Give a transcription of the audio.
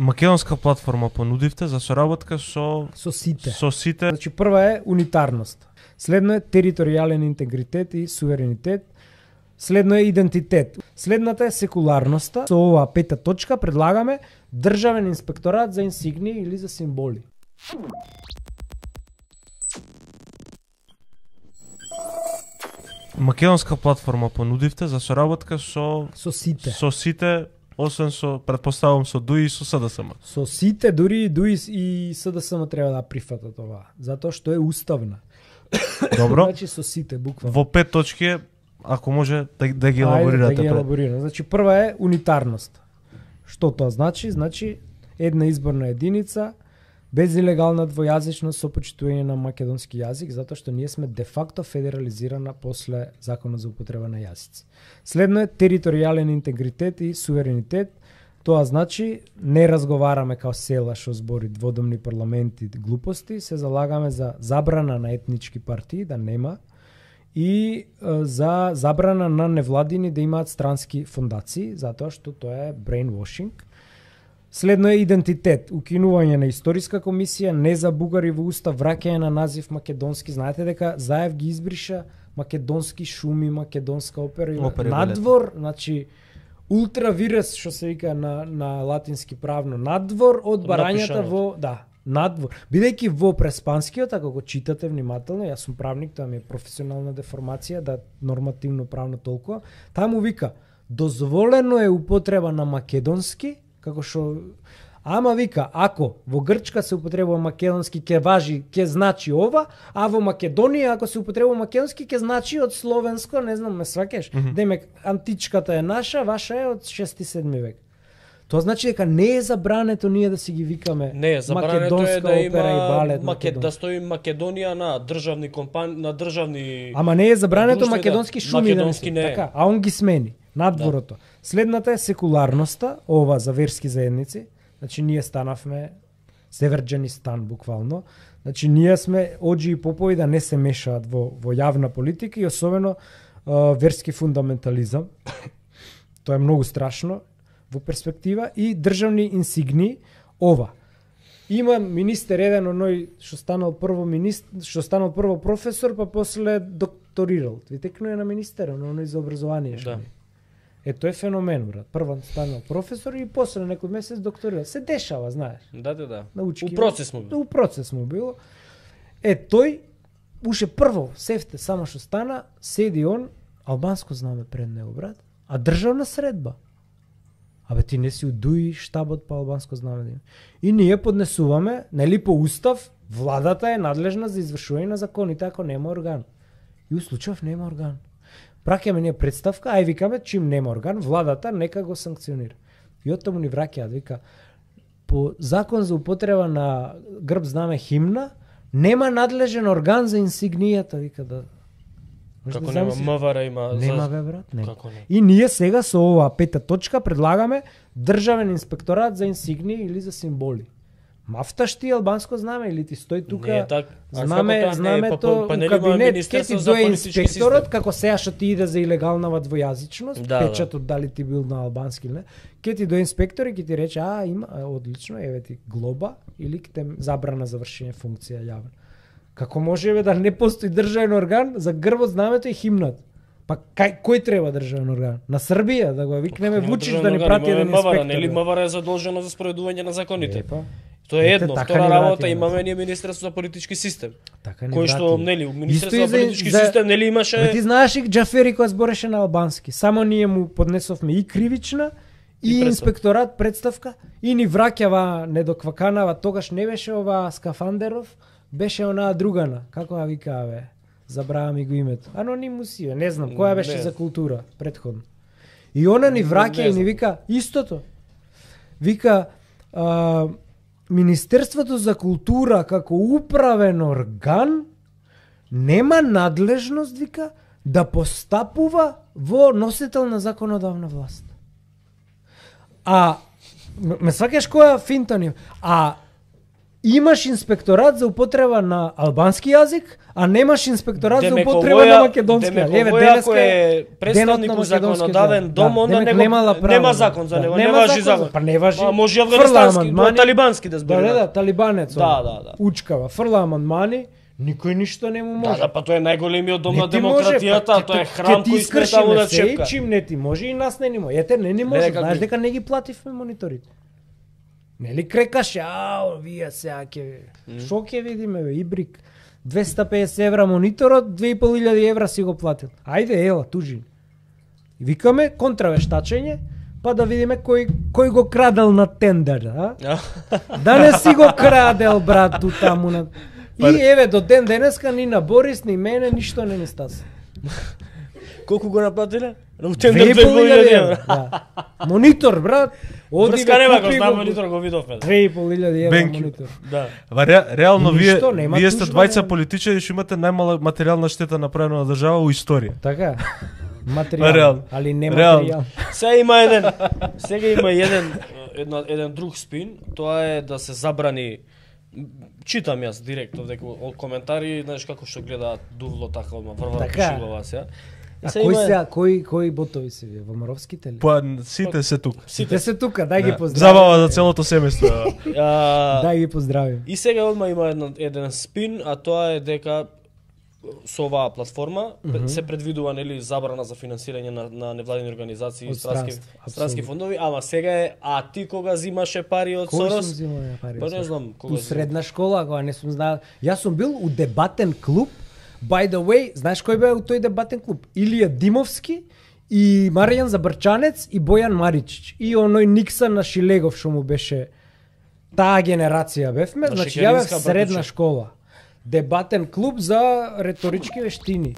Македонска платформа понудивте за соработка со сите. Со сите. Значи прва е унитарност. Следно е територијален интегритет и суверенитет. Следно е идентитет. Следната е секуларноста. Со оваа пета точка предлагаме државен инспекторат за инсигнии или за символи. Македонска платформа понудивте за соработка со сите, освен со, предпоставам, со ДУИ и со СДСМ. Со сите, дури и ДУИ и СДСМ треба да прифатат ова, затоа што е уставна. Добро. Значи со сите, буквално. Во 5 точки, ако може да ги елаборирате. Да ги елаборираме. Значи прва е унитарност. Што тоа значи? Значи една изборна единица, без илегална двојазичност со почитување на македонски јазик, затоа што ние сме де факто федерализирана после законот за употреба на јазици. Следно е територијален интегритет и суверенитет. Тоа значи не разговараме као села што збори дводомни парламенти глупости, се залагаме за забрана на етнички партии да нема и за забрана на невладини да имаат странски фондации, затоа што тоа е brainwashing. Следно е идентитет, укинување на историска комисија, не за бугари во устав, враќање на назив македонски. Знаете дека Заев ги избриша македонски шуми, македонска опера, надвор, значи ултравирес што се вика на латински правно, надвор од барањата во надвор. Бидејќи во преспанскиот, ако го читате внимателно, јас сум правник, тоа ми е професионална деформација, да нормативно правно толкова, таму вика дозволено е употреба на македонски, како што ама вика, ако во Грчка се употребува македонски, ќе важи, ќе значи ова, а во Македонија ако се употребува македонски, ќе значи од словенско, не знам, ме сваќаш? Демек античката е наша, ваша е од 6-7 век. Тоа значи дека не е забрането ние да си ги викаме македонска да опера и балет, да стои Македонија на државни компании, на државни. Ама не е забрането македонски шуми, македонски не. Така, а он ги смени надворото. Следната е секуларноста, ова за верски заедници. Значи ние станавме Северџанистан буквално. Значи ние сме оџи и попови да не се мешаат во јавна политика и особено верски фундаментализам. Тоа е многу страшно во перспектива и државни инсигни. Ова. Има министер еден оној што станал прво професор, па после докторирал. Ви текнуе на министер, оној за образование што. Тоа е феномен, брат. Прво станал професор и после некој месец докторира. Се дешава, знаеш. Да. Научки, У процес му било. У процес му било. Тој уше прво, сефте, само што стана, седи он, албанско знаме пред него, брат, а државна средба. Абе ти не си удуи штабот по албанско знаме. И ние поднесуваме, нели по устав, владата е надлежна за извршување на законите ако нема орган. И у случајов нема орган. Праќаме ние представка, ај викаме чим нема орган, владата нека го санкционира. И оттаму ни враќаат, вика, по закон за употреба на грб знаме химна, нема надлежен орган за инсигнијата, вика да. Како нема МВР има? Нема бе брат, нема. Како не? И ние сега со оваа пета точка предлагаме државен инспекторат за инсигнии или за символи. Мафташ ти албанско знаме или ти стои тука, знамето у кабинет, ке ти дое инспекторот, како сега што ти иде за илегалнава двојазичност, печатот дали ти бил на албански или не, ке ти дое инспектор и ке ти рече, има, одлично, еве ти глоба или ке те забрана за вршење функција јавна. Како може да не постои државен орган за грбот, знамето и химнат? Па кој треба државен орган? На Србија да го викнеме Вучич да ни прати еден инспектор. Нели МВР е задолжено за спроведување на законите? Тоа е едно, втора работа имаме ние Министерство за политички систем. Кој што нели Министерство за политички систем нели имаше. Ти знаеш и Џафери кој збореше на албански. Само ние му поднесовме и кривична и инспекторат представка и ни враќава недокваканава, тогаш не беше ова Скафандеров, беше онаа другана, како ја вика бе, забравам и го името. Анонимусија, не знам, која беше за култура претходно. И она ни враќа и ни вика истото. Вика Министерството за култура како управен орган нема надлежност, вика, да постапува во носител на законодавна власт. Ме сваќаш која финта ни? имаш инспекторат за употреба на албански јазик, а немаш инспекторат за употреба на македонски јазик. Еве денеска е представник на законодавен дом, онда нема закон за него, не важи закон. Па не важи. Може афганистански, талибански да збори. Да, талибанец. Да. Учкава, фрла амандмани. Никој ништо не му може. Да, па тоа е најголемиот дом на демократијата, тоа е храм кој сме таму да чепка. Чим не ти може и нас не ни може. Ете не ни може, знаеш дека не ги плативме мониторите. Нели крекаш, вие сега ќе... Шо ќе видиме, бе, Ибрик? 250 евра мониторот, 2500 евра си го платил. Ајде, ела, тужи. И викаме контравештачење, па да видиме кој го крадел на тендер, а? Да не си го крадел, брат, ту таму на... И еве, до ден денеска ни на Борис, ни мене, ништо не ни стаса. Колку го наплатиле? На тендер 2500 евра. Монитор, брат. Врска нема, го знам монитор, го видовме. 2500 евра монитор. Да. Реално, вие сте двајца политичари, што имате најмала материјална штета направена на држава у историја. Така. Материјал, али не материјал. Сега има еден друг спин, тоа е да се забрани. Читам јас директно дека коментари, знаеш како што гледаат дувло така одма врвара пишува се. А кои ботови се вие? Вамаровските ли? Па сите се тука. Сите се тука, дај ги поздравим. Забава за целото семејство. Дај ги поздравим. И сега одма има еден спин, а тоа е дека со оваа платформа се предвидува нели забрана за финансирање на невладини организации и странски фондови, ама сега е ти кога зимаше пари од Сорос? Па не знам кога. У средна школа, кога не сум знал. Јас сум бил у дебатен клуб. By the way, знаеш кој бе у тој дебатен клуб? Илија Димовски и Маријан Забрчанец и Бојан Маричич. И оној Никсан на Шилегов што му беше таа генерација бевме, значи ја бев средна школа. Дебатен клуб за реторички вештини.